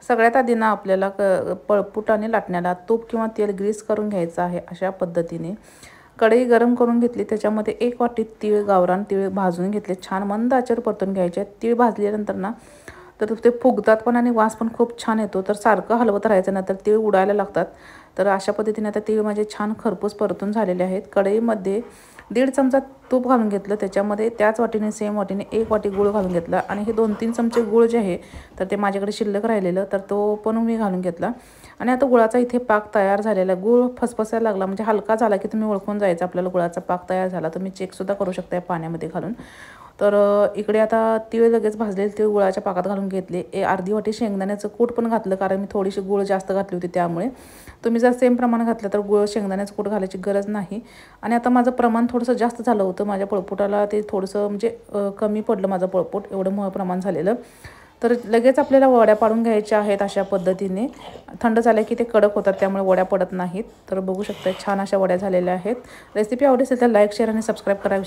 सगळ्यात आधी ना आपल्याला पळपूट आणि लाटण्याला तूप किंवा तेल ग्रीस करून घ्यायचं आहे। अशा पद्धतीने कढई गरम करून घेतली, त्याच्यामध्ये 1 वाटी तीळ, गावरान तीळ भाजून घेतले, छान मंद आचेवर परतून घ्यायचे। तीळ भाजल्यानंतर ना तर ते फुगतात पण आणि वास पण खूप छान येतो, तर सारखं हलवत राहायचं नाही तर तीळ उडायला लागतात। तर अशा पद्धतीने आता तीळ माझे छान खरपूस परतून झालेले आहेत। कढईमध्ये 1.5 चमचा तूप घालून घेतलं, त्याच्यामध्ये त्याच वाटीने सेम वाटीने 1 वाटी गूळ घालून घेतला आणि हे 2-3 चमचे गूळ जे आहे तर ते माझ्याकडे शिल्लक राहिलेलं, तर तो पण मी घालून घेतला। आणि आता गुळाचा इथे पाक तयार झालेला, गूळ फसफसायला लागला म्हणजे हलका झाला की तुम्ही ओळखून जायचं आपल्याला गुळाचा पाक तयार झाला। तुम्ही चेकसुद्धा करू शकता पाण्यामध्ये घालून। तर इकडे आता तीळ लगेच भाजलेले तीळ गुळाच्या पाकात घालून घेतले। अर्धी वाटी शेंगदाण्याचं कूट पण घातलं, कारण मी थोडीशी गूळ जास्त घातली होती त्यामुळे। तुम्ही जर सेम प्रमाण घातलं तर गूळ शेंगदाण्याचं कूट घालायची गरज नाही। आणि आता माझं प्रमाण थोडंसं जास्त झालं होतं, माझ्या पळपुटाला ते थोडंसं म्हणजे कमी पडलं माझं पळपूट, एवढं प्रमाण झालेलं। तर लगेच आपल्याला वड्या पाडून घ्यायच्या आहेत अशा पद्धतीने। थंड झाल्या की ते कडक होतात, त्यामुळे वड्या पडत नाहीत। तर बघू शकता छान अशा वड्या झालेल्या आहेत। रेसिपी आवडली असेल तर लाईक, शेअर आणि सबस्क्राईब करा।